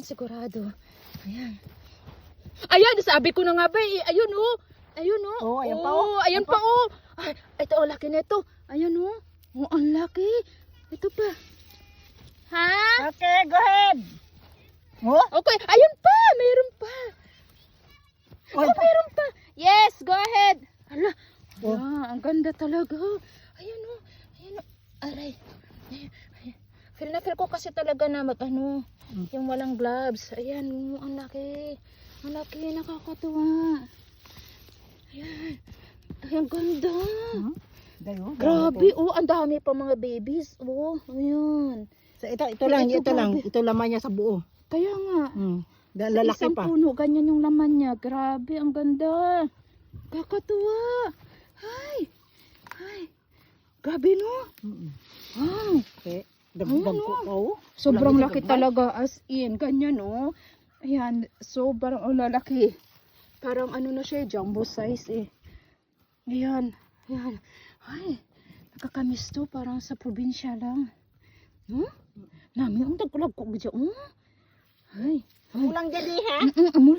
yan sigurado. Ayan. Ayan, sabi ko na nga ba eh. Ayun oh. Ayun oh. Oh, ayan pa oh. Ayan pa oh. Ay, ito oh, laki nito. Ayan oh. Oh, ang laki. Ito pa. Ha? Okay, go ahead. Oh? Okay, ayun pa. Mayroon pa. Oh, Oh, mayroon pa. Yes, go ahead. Hala. Oh. Ang ganda talaga. Ayan oh. Ayan oh. Aray. Ayan. Feel na feel ko kasi talaga na ano, yung walang gloves. Ayan, oh, ang laki. Ang laki, nakakatuwa. Ayan. Ay, ang ganda. Dayo. Grabe, oh, ang dami pa mga babies. Oh, ayan. So, ito lang, Ito, ito lang. grabe. Ito laman niya sa buo. Kaya nga. Sa Lalaki isang pa. puno, ganyan yung laman niya. Grabe, ang ganda. Kakatuwa. Ay. Ay. Grabe, no? Wow. Okay. Ayan, Dagdag ko. oh. Oh. Sobrang Wala laki kasi talaga as in. Ganyan, oh. Ayan, sobrang lalaki. Parang ano na siya, jumbo size eh. Ayan. Ayan. Ay, nakakamiss to. Parang sa probinsya lang. No? Nami, ang tagkulag ko dyan. Oh. Ay. Ulang jadi ha? Amo